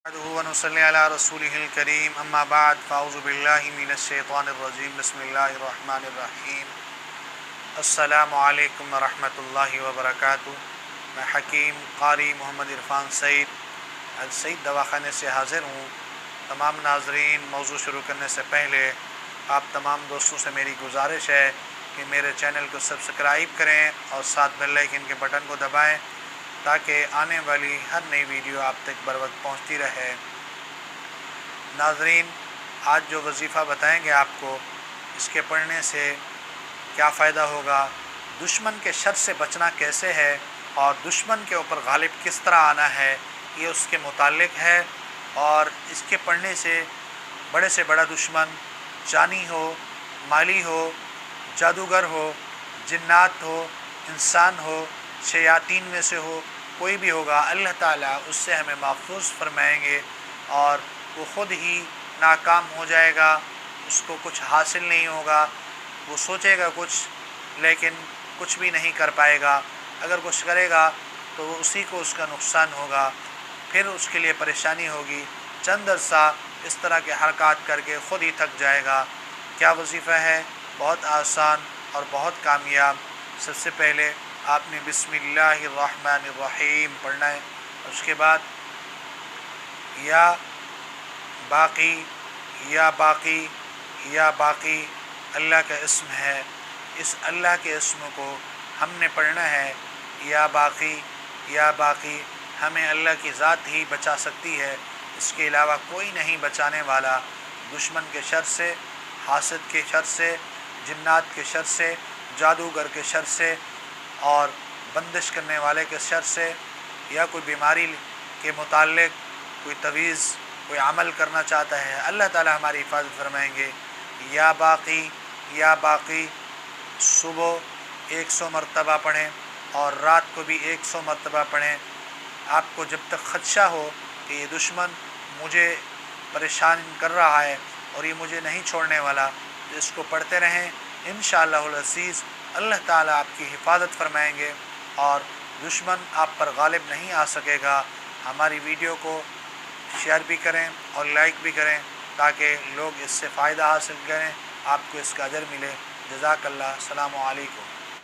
ونصلی علی رسولہ الکریم اما بعد فاعوذ باللہ من الشیطان الرجیم بسم اللہ الرحمن الرحیم السلام علیکم ورحمۃ اللہ وبرکاتہ۔ میں حکیم قاری محمد عرفان سعید السعید دواخانے سے حاضر ہوں۔ تمام ناظرین، موضوع شروع کرنے سے پہلے آپ تمام دوستوں سے میری گزارش ہے کہ میرے چینل کو سبسکرائب کریں اور ساتھ بیل آئیکن کے بٹن کو دبائیں تاکہ آنے والی ہر نئی ویڈیو آپ تک بر وقت پہنچتی رہے۔ ناظرین، آج جو وظیفہ بتائیں گے آپ کو، اس کے پڑھنے سے کیا فائدہ ہوگا، دشمن کے شر سے بچنا کیسے ہے اور دشمن کے اوپر غالب کس طرح آنا ہے، یہ اس کے متعلق ہے۔ اور اس کے پڑھنے سے بڑے سے بڑا دشمن، جانی ہو، مالی ہو، جادوگر ہو، جنات ہو، انسان ہو، شیاطین میں سے ہو، کوئی بھی ہوگا، اللہ تعالیٰ اس سے ہمیں محفوظ فرمائیں گے اور وہ خود ہی ناکام ہو جائے گا، اس کو کچھ حاصل نہیں ہوگا۔ وہ سوچے گا کچھ لیکن کچھ بھی نہیں کر پائے گا، اگر کچھ کرے گا تو وہ اسی کو اس کا نقصان ہوگا، پھر اس کے لیے پریشانی ہوگی۔ چند عرصہ اس طرح کے حرکات کر کے خود ہی تھک جائے گا۔ کیا وظیفہ ہے؟ بہت آسان اور بہت کامیاب۔ سب سے پہلے آپ نے بسم اللہ الرحمن الرحیم پڑھنا ہے، اس کے بعد یا باقی یا باقی یا باقی اللہ کا اسم ہے، اس اللہ کے اسم کو ہم نے پڑھنا ہے۔ یا باقی یا باقی، ہمیں اللہ کی ذات ہی بچا سکتی ہے، اس کے علاوہ کوئی نہیں بچانے والا، دشمن کے شر سے، حاسد کے شر سے، جنات کے شر سے، جادوگر کے شر سے اور بندش کرنے والے کے شر سے، یا کوئی بیماری کے متعلق کوئی تویز، کوئی عمل کرنا چاہتا ہے، اللہ تعالی ہماری حفاظت فرمائیں گے۔ یا باقی یا باقی، صبح 100 مرتبہ پڑھیں اور رات کو بھی 100 مرتبہ پڑھیں۔ آپ کو جب تک خدشہ ہو کہ یہ دشمن مجھے پریشان کر رہا ہے اور یہ مجھے نہیں چھوڑنے والا، تو اس کو پڑھتے رہیں، انشاءاللہ العزیز اللہ تعالیٰ آپ کی حفاظت فرمائیں گے اور دشمن آپ پر غالب نہیں آ سکے گا۔ ہماری ویڈیو کو شیئر بھی کریں اور لائک بھی کریں تاکہ لوگ اس سے فائدہ حاصل کریں، آپ کو اس کا اجر ملے۔ جزاک اللہ۔ السلام علیکم۔